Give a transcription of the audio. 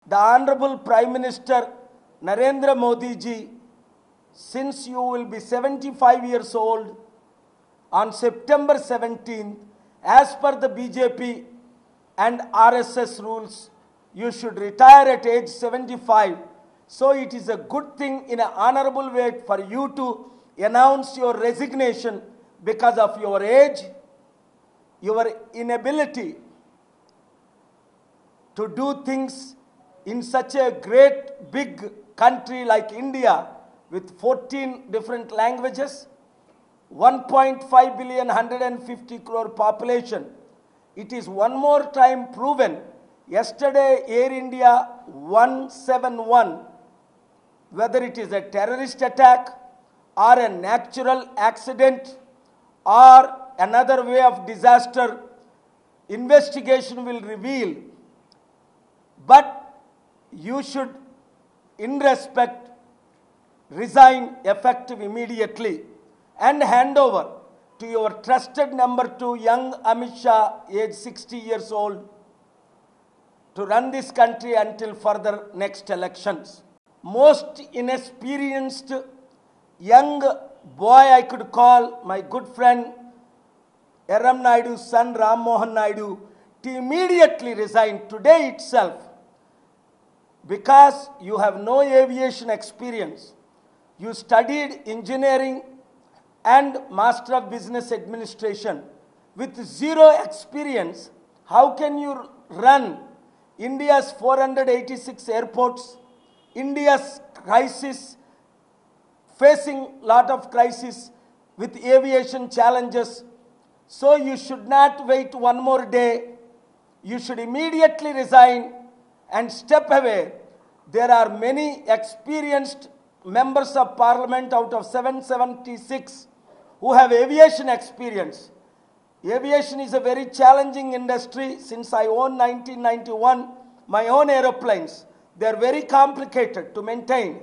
The Honorable Prime Minister Narendra Modi ji, since you will be 75 years old on September 17th, as per the BJP and RSS rules, you should retire at age 75. So it is a good thing in an honorable way for you to announce your resignation because of your age, your inability to do things in such a great big country like India with 14 different languages, 1.5 billion, 150 crore population. It is one more time proven. Yesterday, Air India 171, whether it is a terrorist attack or a natural accident or another way of disaster, investigation will reveal. But you should, in respect, resign effective immediately and hand over to your trusted number 2, young Amit Shah, age 60 years old, to run this country until further next elections. Most inexperienced young boy I could call my good friend Eram Naidu's son Ram Mohan Naidu to immediately resign today itself, because you have no aviation experience. You studied engineering and Master of Business Administration. With zero experience, how can you run India's 486 airports, India's crisis, facing lot of crisis with aviation challenges? So you should not wait one more day. You should immediately resign and step away. There are many experienced members of parliament out of 776 who have aviation experience. Aviation is a very challenging industry. Since I own 1991 my own aeroplanes, they are very complicated to maintain.